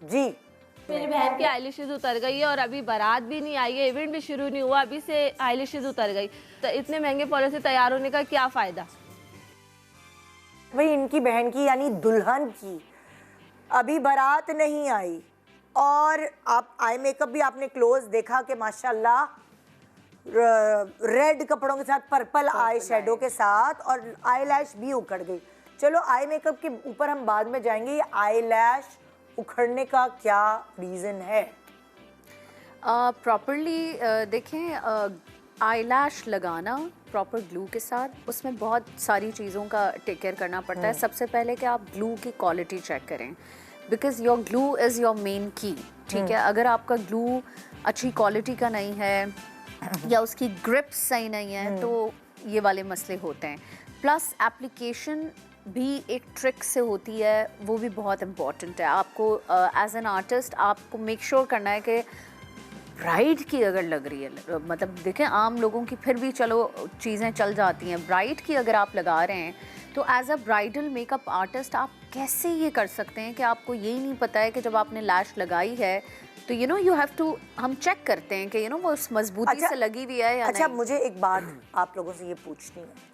जी। मेरी बहन की आईलैशेस उतर गई है और अभी बारात भी नहीं आई है, इवेंट भी शुरू नहीं हुआ, अभी से आईलैशेस उतर गई। तो इतने महंगे पार्लर से तैयार होने का क्या फायदा? भाई इनकी बहन की यानी दुल्हन की अभी बारात नहीं आई और आप आई मेकअप भी आपने क्लोज देखा कि माशाल्लाह रेड कपड़ों के साथ पर्पल आई शेडो के साथ और आई लैश भी उखड़ गई। चलो आई मेकअप के ऊपर हम बाद में जाएंगे, ये आई लैश उखड़ने का क्या रीज़न है? प्रॉपरली देखें, आई लैश लगाना प्रॉपर ग्लू के साथ, उसमें बहुत सारी चीज़ों का टेक केयर करना पड़ता है। सबसे पहले कि आप ग्लू की क्वालिटी चेक करें, because your glue is your main की। ठीक है, अगर आपका ग्लू अच्छी क्वालिटी का नहीं है या उसकी ग्रिप सही नहीं है तो ये वाले मसले होते हैं। प्लस एप्लीकेशन भी एक ट्रिक से होती है, वो भी बहुत इम्पॉर्टेंट है। आपको एज एन आर्टिस्ट आपको मेक श्योर करना है कि ब्राइड की अगर लग रही है, मतलब देखें आम लोगों की फिर भी चलो चीज़ें चल जाती हैं, ब्राइड की अगर आप लगा रहे हैं तो as a bridal makeup artist आप कैसे ये कर सकते हैं कि आपको यही नहीं पता है कि जब आपने लैश लगाई है तो यू हैव टू, हम चेक करते हैं कि वो उस मजबूती से लगी हुई है या अच्छा, नहीं। मुझे एक बात आप लोगों से ये पूछनी है,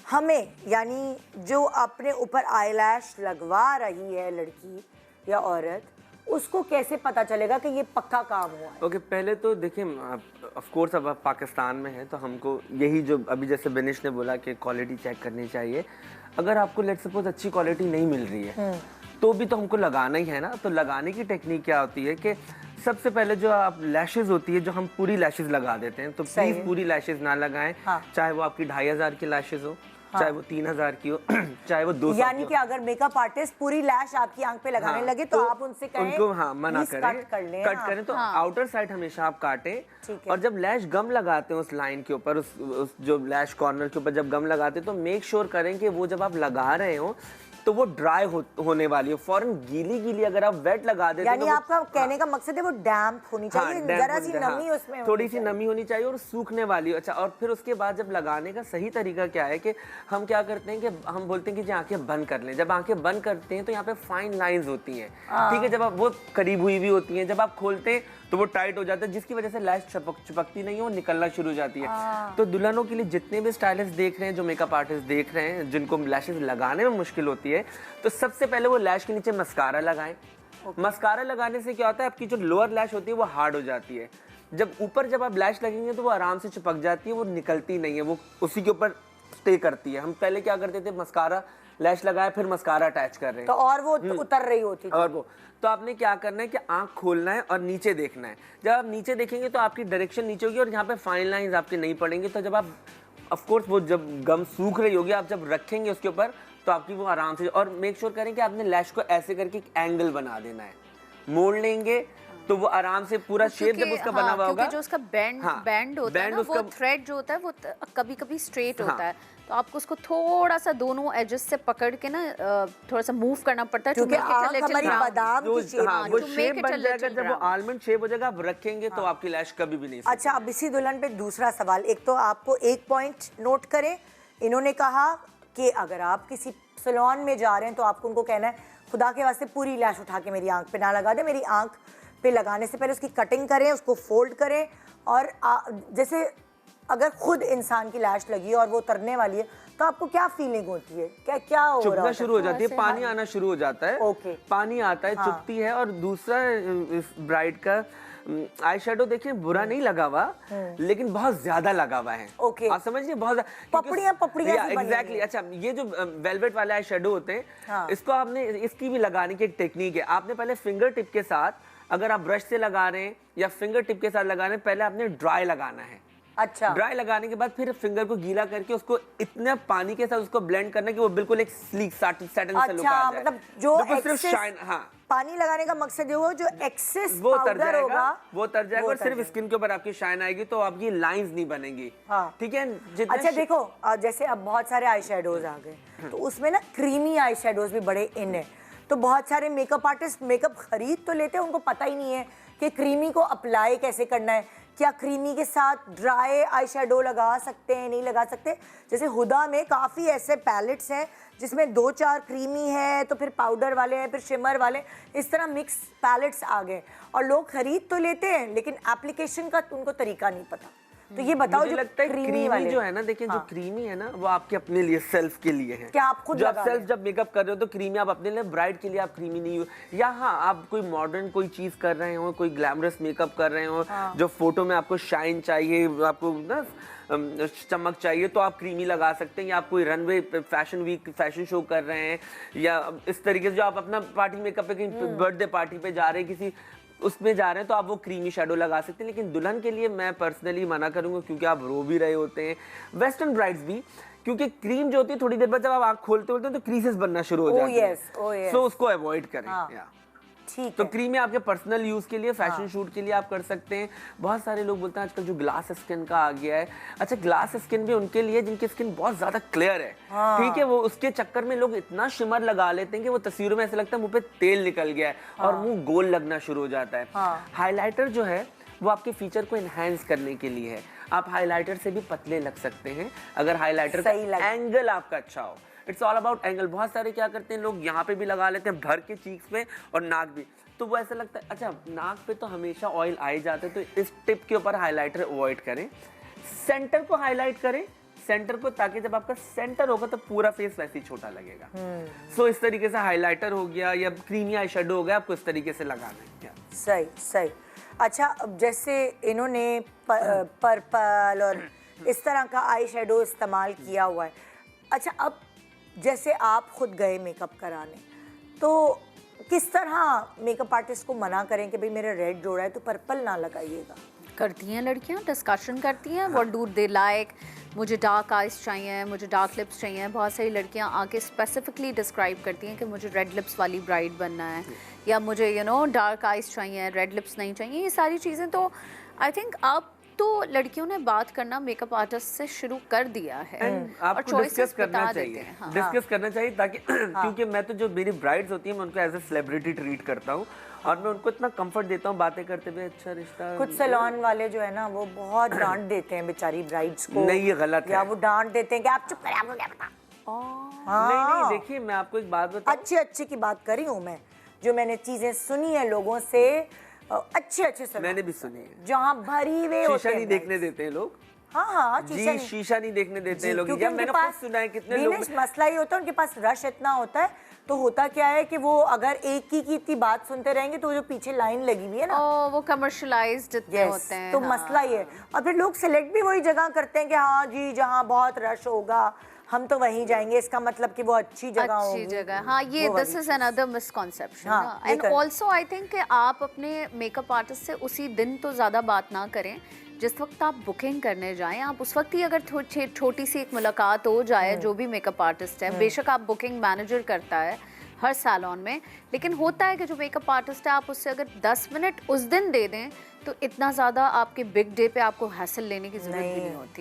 हमें यानी जो अपने ऊपर आईलैश लगवा रही है लड़की या औरत, उसको कैसे पता चलेगा कि ये पक्का काम हुआ है? ओके, पहले तो देखिए ऑफ कोर्स अब आप पाकिस्तान में हैं तो हमको यही जो अभी जैसे बेनिश ने बोला कि क्वालिटी चेक करनी चाहिए। अगर आपको लेट्स सपोज अच्छी क्वालिटी नहीं मिल रही है तो भी तो हमको लगाना ही है ना। तो लगाने की टेक्निक क्या होती है कि सबसे पहले जो आप लैशेज होती है, जो हम पूरी लैशेज लगा देते हैं, तो प्लीज पूरी लैशेज ना लगाएं। चाहे वो आपकी 2500 की लैशेज हो, चाहे वो 3000 की हो, चाहे वो 200 यानी कि अगर मेकअप आर्टिस्ट पूरी लैश आपकी आंख पे लगाने लगे तो आप उनसे कहें उनको मना करें, कट करें। तो आउटर साइड हमेशा आप काटें और जब लैश गम लगाते हैं उस लाइन के ऊपर, उस जो लैश कॉर्नर के ऊपर जब गम लगाते हैं तो मेक श्योर करें कि वो जब आप लगा रहे हो तो वो ड्राई होने वाली हो। फौरन गीली अगर आप वेट लगा देते यानी आपका कहने का मकसद है वो डैम्प होनी चाहिए, जरा सी नमी उसमें, थोड़ी सी नमी होनी चाहिए और सूखने वाली हो। अच्छा, और फिर उसके बाद जब लगाने का सही तरीका क्या है कि हम क्या करते हैं कि हम बोलते हैं कि आंखें बंद कर लें। जब आंखें बंद करते हैं तो यहाँ पे फाइन लाइंस होती हैं, ठीक है, जब आप वो करीब हुई भी होती हैं, जब आप खोलते हैं तो वो टाइट हो जाता है, जिसकी वजह से लैश चिपकती नहीं है, वो निकलना शुरू हो जाती है। तो दुल्हनों के लिए जितने भी स्टाइलिस्ट देख रहे हैं, जो मेकअप आर्टिस्ट देख रहे हैं, जिनको लैशेज लगाने में मुश्किल होती है, तो सबसे पहले वो लैश के नीचे मस्कारा लगाएं। मस्कारा लगाने से क्या होता है, आपकी जो लोअर लैश होती है वो हार्ड हो जाती है। जब ऊपर जब आप लैश लगेंगे तो वो आराम से चिपक जाती है, वो निकलती नहीं है, वो उसी के ऊपर स्टे करती है। हम पहले क्या करते थे, मस्कारा लैश लगाया फिर मस्कारा अटैच कर रहे हैं तो और वो उतर रही होती थी। और वो तो आपने क्या करना है कि आंख खोलना है और नीचे देखना है। जब आप नीचे देखेंगे तो आपकी डायरेक्शन नीचे होगी और यहाँ पे फाइन लाइंस आपके नहीं पड़ेंगी। तो जब आप ऑफ कोर्स वो जब गम सूख रही होगी, आप जब रखेंगे उसके ऊपर तो आपकी वो आराम से, और मेक श्योर करें कि आपने लैश को ऐसे करके एक एंगल बना देना है, मोड़ लेंगे तो वो आराम से पूरा शेप जब उसका बना हुआ होगा, जो उसका बैंड होता है ना, वो थ्रेड जो होता है वो कभी स्ट्रेट होता है, तो आपको उसको थोड़ा सा दोनों एजेस से पकड़ के ना थोड़ा सा मूव करना पड़ता है, क्योंकि हमारी बादाम की शेप, वो शेप बन जाएगा। जब वो आलमंड शेप हो जाएगा, आप रखेंगे तो आपकी लैश कभी भी नहीं। अच्छा, अब इसी दुल्हन पे दूसरा सवाल, एक तो आपको एक पॉइंट नोट करें, इन्होंने कहा कि अगर आप किसी सैलून में जा रहे हैं तो आपको उनको कहना है खुदा के वास्ते पूरी लैश उठा के मेरी आंख पे ना लगा दे, मेरी आंख पे लगाने से पहले उसकी कटिंग करें, उसको फोल्ड करें। और जैसे अगर खुद इंसान की लैश लगी है और वो उतरने वाली है तो आपको क्या फीलिंग होती है, क्या हो रहा है? शुरू हो जाती है, पानी आना शुरू हो जाता है। पानी आता है, चुभती है। और दूसरा इस ब्राइड का आई शेडो देखिए बुरा नहीं लगा हुआ, लेकिन बहुत ज्यादा लगा हुआ है। आप समझिए, बहुत पपड़ियां एग्जैक्टली। अच्छा, ये जो वेलवेट वाले आई शेडो होते हैं, इसको आपने, इसकी भी लगाने की एक टेक्निक है। आपने पहले फिंगर टिप के साथ, अगर आप ब्रश से लगा रहे हैं या फिंगर टिप के साथ लगा रहे हैं, पहले आपने ड्राई लगाना है। अच्छा, ड्राई लगाने के बाद फिर फिंगर को गीला करके उसको इतना पानी के साथ उसको ब्लेंड करना कि वो बिल्कुल एक स्लीक सैटिन सा लुक आ जाए। मतलब जो सिर्फ शाइन, पानी लगाने का मकसद ये हो जो एक्सेस वो उतर जाएगा, और सिर्फ जाएगा। स्किन के ऊपर आपकी शाइन आएगी, तो आपकी लाइंस नहीं बनेगी। ठीक है। अच्छा देखो, जैसे अब बहुत सारे आई शेडोज आ गए तो उसमें ना क्रीमी आई शेडोज भी बड़े इन है, तो बहुत सारे मेकअप आर्टिस्ट मेकअप खरीद तो लेते हैं, उनको पता ही नहीं है कि क्रीमी को अप्लाई कैसे करना है, क्या क्रीमी के साथ ड्राई आई शेडो लगा सकते हैं, नहीं लगा सकते? जैसे हुदा में काफ़ी ऐसे पैलेट्स हैं जिसमें 2-4 क्रीमी है, तो फिर पाउडर वाले हैं, फिर शिमर वाले, इस तरह मिक्स पैलेट्स आ गए और लोग खरीद तो लेते हैं लेकिन एप्लीकेशन का उनको तरीका नहीं पता। तो ये बताओ, मुझे जो लगता है क्रीमी वाले जो है ना, देखिए जो क्रीमी है ना वो आपके अपने लिए सेल्फ के लिए है। क्या आप खुद जो आप लगा रहे सेल्फ जब मेकअप कर रहे हो तो क्रीमी आप अपने लिए, ब्राइड के लिए आप क्रीमी नहीं हो। या हाँ, आप कोई मॉडर्न कोई चीज कर रहे हो, कोई ग्लैमरस मेकअप कर रहे हो, जो फोटो में आपको शाइन चाहिए, आपको ना चमक चाहिए, तो आप क्रीमी लगा सकते हैं। या आप कोई runway fashion week fashion show कर रहे हैं, या इस तरीके से जो आप अपना पार्टी मेकअप पे कहीं बर्थडे पार्टी पे जा रहे हैं, किसी उसमें जा रहे हैं, तो आप वो क्रीमी शेडो लगा सकते हैं। लेकिन दुल्हन के लिए मैं पर्सनली मना करूंगा, क्योंकि आप रो भी रहे होते हैं, वेस्टर्न ब्राइड्स भी, क्योंकि क्रीम जो होती है थोड़ी देर बाद जब आप आँख खोलते हैं तो क्रीसेस बनना शुरू हो जाती है। सो उसको अवॉइड करें। ठीक तो है। क्रीम आपके पर्सनल यूज के लिए, फैशन शूट के लिए आप कर सकते हैं। बहुत सारे लोग बोलते हैं आजकल जो ग्लास स्किन का आ गया है, अच्छा ग्लास स्किन भी उनके लिए जिनकी स्किन बहुत ज्यादा क्लियर है, ठीक है, वो उसके चक्कर में लोग इतना शिमर लगा लेते हैं कि वो तस्वीरों में ऐसा लगता है मुंह पे तेल निकल गया है और मुंह गोल लगना शुरू हो जाता है। हाईलाइटर जो है वो आपके फीचर को एनहांस करने के लिए है। आप हाईलाइटर से भी पतले लग सकते हैं अगर हाईलाइटर का एंगल आपका अच्छा हो। It's all about angle. बहुत सारे क्या करते हैं लोग, यहाँ पे भी लगा लेते हैं भर के चीक्स में और नाक भी, तो वो ऐसा लगता है, अच्छा नाक पे तो हमेशा ऑयल आ ही जाते हैं, तो इस टिप के ऊपर हाईलाइटर अवॉइड करें। सेंटर को हाईलाइट करें, सेंटर को, ताकि जब आपका सेंटर होगा तो पूरा फेस वैसे ही छोटा लगेगा। सो इस तरीके से हाईलाइटर हो गया या क्रीमी आई शेडो हो गया, आपको इस तरीके से लगाना है। सही सही। अच्छा, अब जैसे इन्होंने पर्पल और इस तरह का आई शेडो इस्तेमाल किया हुआ है, अच्छा अब जैसे आप खुद गए मेकअप कराने, तो किस तरह मेकअप आर्टिस्ट को मना करें कि भाई मेरा रेड जोड़ा है तो पर्पल ना लगाइएगा? करती हैं लड़कियां, डिस्कशन करती हैं, व्हाट डू दे लाइक, मुझे डार्क आइज चाहिए, मुझे डार्क लिप्स चाहिए। बहुत सारी लड़कियां आके स्पेसिफिकली डिस्क्राइब करती हैं कि मुझे रेड लिप्स वाली ब्राइड बनना है, या मुझे डार्क आइज चाहिए, रेड लिप्स नहीं चाहिए। ये सारी चीज़ें तो आई थिंक अब तो लड़कियों ने बात करना मेकअप आर्टिस्ट से शुरू कर दिया है और डिस्कस करना चाहिए। डिस्कस करना चाहिए ताकि क्योंकि मैं तो जो मेरी ब्राइड्स होती हैं मैं उनको एज ए सेलिब्रिटी ट्रीट करता हूँ और मैं उनको इतना कंफर्ट देता हूँ बातें करते हुए, अच्छा रिश्ता। कुछ सैलून वाले जो है ना वो बहुत डांट देते हैं बेचारी ब्राइड्स को। नहीं, ये गलत है। या वो डांट देते हैं कि आप चुप करें, आपको क्या पता। नहीं, देखिए मैं आपको एक बात बताऊं, अच्छी की बात करी हूँ मैं, जो मैंने चीजें सुनी है लोगों से, अच्छे सैलून मैंने भी सुनी है, जहाँ भरी हुए होते शीशा हैं नहीं देखने देते हैं लोग। हाँ, जी, शीशा नहीं देखने देते हैं लोग। जब मैंने खुद सुना है कितने लोग, मसला ये होता है उनके पास रश इतना होता है, तो होता क्या है कि वो अगर एक की इतनी बात सुनते रहेंगे तो जो पीछे लाइन लगी हुई है ना, वो कमर्शियलाइज्ड इतने होते हैं। तो मसला ये है। और फिर लोग सिलेक्ट भी वही जगह करते हैं कि हाँ जी जहाँ बहुत रश होगा हम तो वहीं जाएंगे, इसका मतलब कि वो अच्छी जगह होगी। अच्छी जगह, हाँ, ये this is another misconception. And also I think कि आप अपने मेकअप आर्टिस्ट से उसी दिन तो ज़्यादा बात ना करें जिस वक्त आप बुकिंग करने जाएं। आप उस वक्त ही अगर छोटी सी एक मुलाकात हो जाए, जो भी मेकअप आर्टिस्ट है, बेशक आप बुकिंग मैनेजर करता है हर सैलून में, लेकिन होता है कि जो मेकअप आर्टिस्ट है आप उससे अगर 10 मिनट उस दिन दे दें तो इतना ज़्यादा आपके बिग डे पे आपको हैसल लेने की ज़रूरत भी नहीं होती।